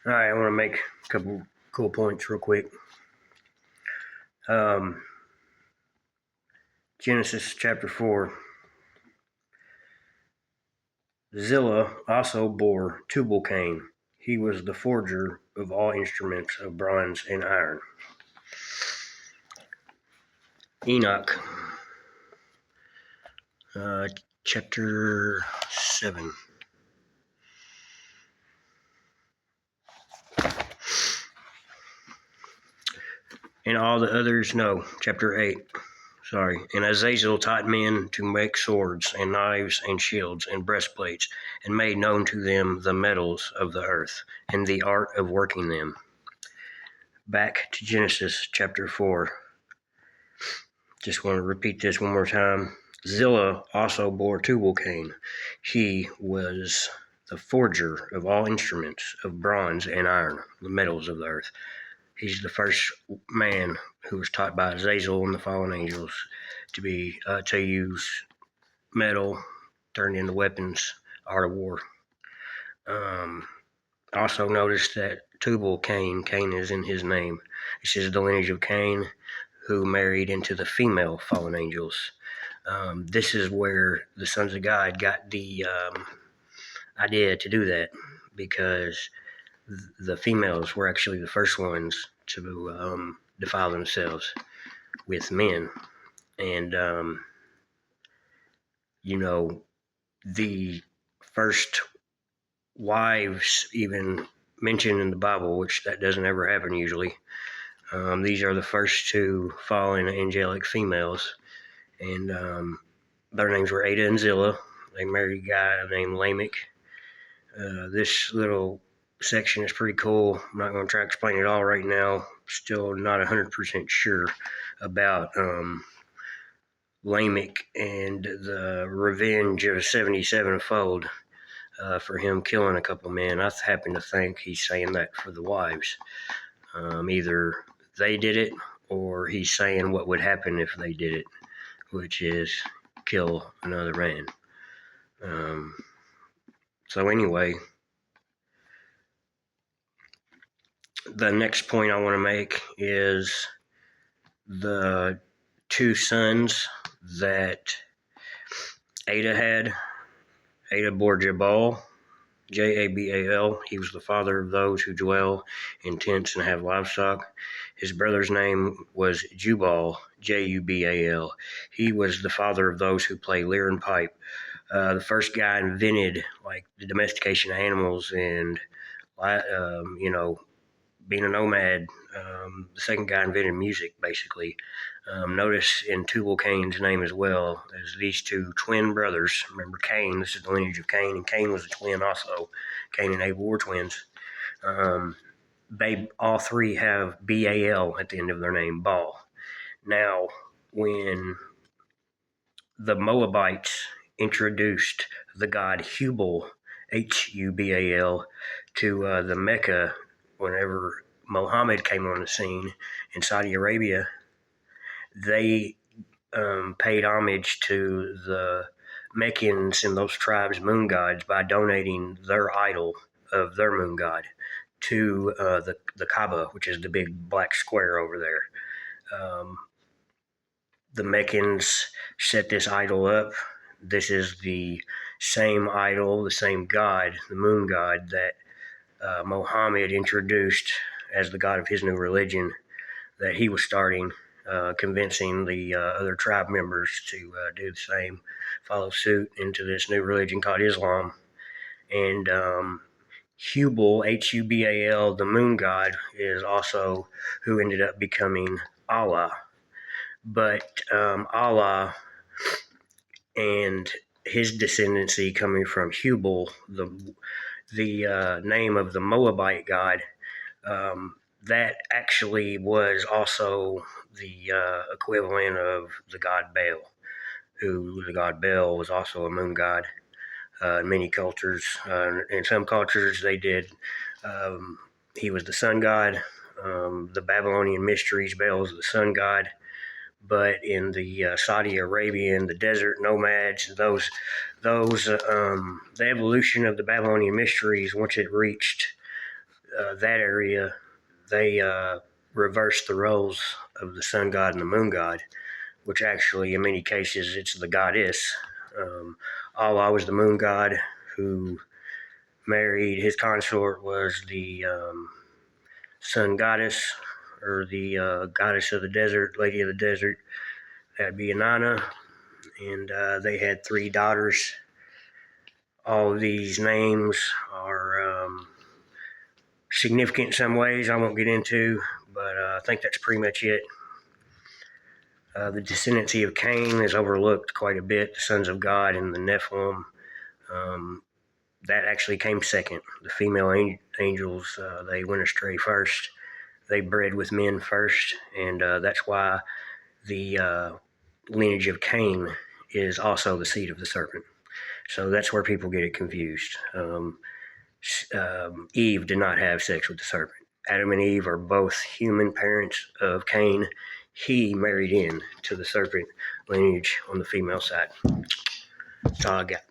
All right, I want to make a couple cool points real quick. Genesis chapter 4. Zillah also bore Tubal-Cain. He was the forger of all instruments of bronze and iron. Enoch, chapter 7. And all the others, no, chapter 8. Sorry. And Azazel taught men to make swords and knives and shields and breastplates, and made known to them the metals of the earth and the art of working them. Back to Genesis chapter 4. Just want to repeat this one more time. Zillah also bore Tubal-Cain. He was the forger of all instruments of bronze and iron, the metals of the earth. He's the first man who was taught by Azazel and the fallen angels to use metal turned into weapons, art of war. Also notice that Tubal-Cain, Cain is in his name. This is the lineage of Cain, who married into the female fallen angels. This is where the sons of God got the idea to do that, because the females were actually the first ones to defile themselves with men. And, the first wives even mentioned in the Bible, which that doesn't ever happen usually. These are the first two fallen angelic females, and their names were Ada and Zillah. They married a guy named Lamech. This little section is pretty cool. I'm not going to try to explain it all right now. Still not 100% sure about Lamech and the revenge of 77-fold for him killing a couple men. I happen to think he's saying that for the wives. Either they did it, or he's saying what would happen if they did it, which is kill another man. So anyway, the next point I want to make is the two sons that Ada had. Ada bore Jabal, Jabal. He was the father of those who dwell in tents and have livestock. His brother's name was Jubal, Jubal. He was the father of those who play lyre and pipe. The first guy invented the domestication of animals and being a nomad. The second guy invented music, basically. Notice in Tubal-Cain's name as well, as these two twin brothers. Remember Cain, this is the lineage of Cain, and Cain was a twin also. Cain and Abel were twins. They all three have Baal at the end of their name, Baal. Now, when the Moabites introduced the god Hubal, Hubal, to the Mecca, whenever Muhammad came on the scene in Saudi Arabia, they paid homage to the Meccans and those tribes' moon gods by donating their idol of their moon god to the Kaaba, which is the big black square over there. The Meccans set this idol up. This is the same idol, the same god, the moon god, that Muhammad introduced as the god of his new religion that he was starting, convincing the other tribe members to do the same, follow suit into this new religion called Islam. And Hubal, Hubal, the moon god, is also who ended up becoming Allah. But Allah and his descendancy coming from Hubal, the name of the Moabite god, that actually was also the equivalent of the god Baal, who the god Baal was also a moon god. In many cultures, in some cultures they did, he was the sun god. The Babylonian mysteries, Baal was the sun god. But in the Saudi Arabian, the desert nomads, the evolution of the Babylonian mysteries, once it reached that area, they reverse the roles of the sun god and the moon god, which actually, in many cases, it's the goddess. Allah was the moon god who married, his consort was the sun goddess, or the goddess of the desert, lady of the desert. That'd be Inanna. And they had 3 daughters. All of these names are significant in some ways I won't get into, but I think that's pretty much it. The descendancy of Cain is overlooked quite a bit, the sons of God and the Nephilim. That actually came second. The female angels, they went astray first. They bred with men first, and that's why the lineage of Cain is also the seed of the serpent. So that's where people get it confused. Eve did not have sex with the serpent. Adam and Eve are both human parents of Cain. He married in to the serpent lineage on the female side. That's all I got.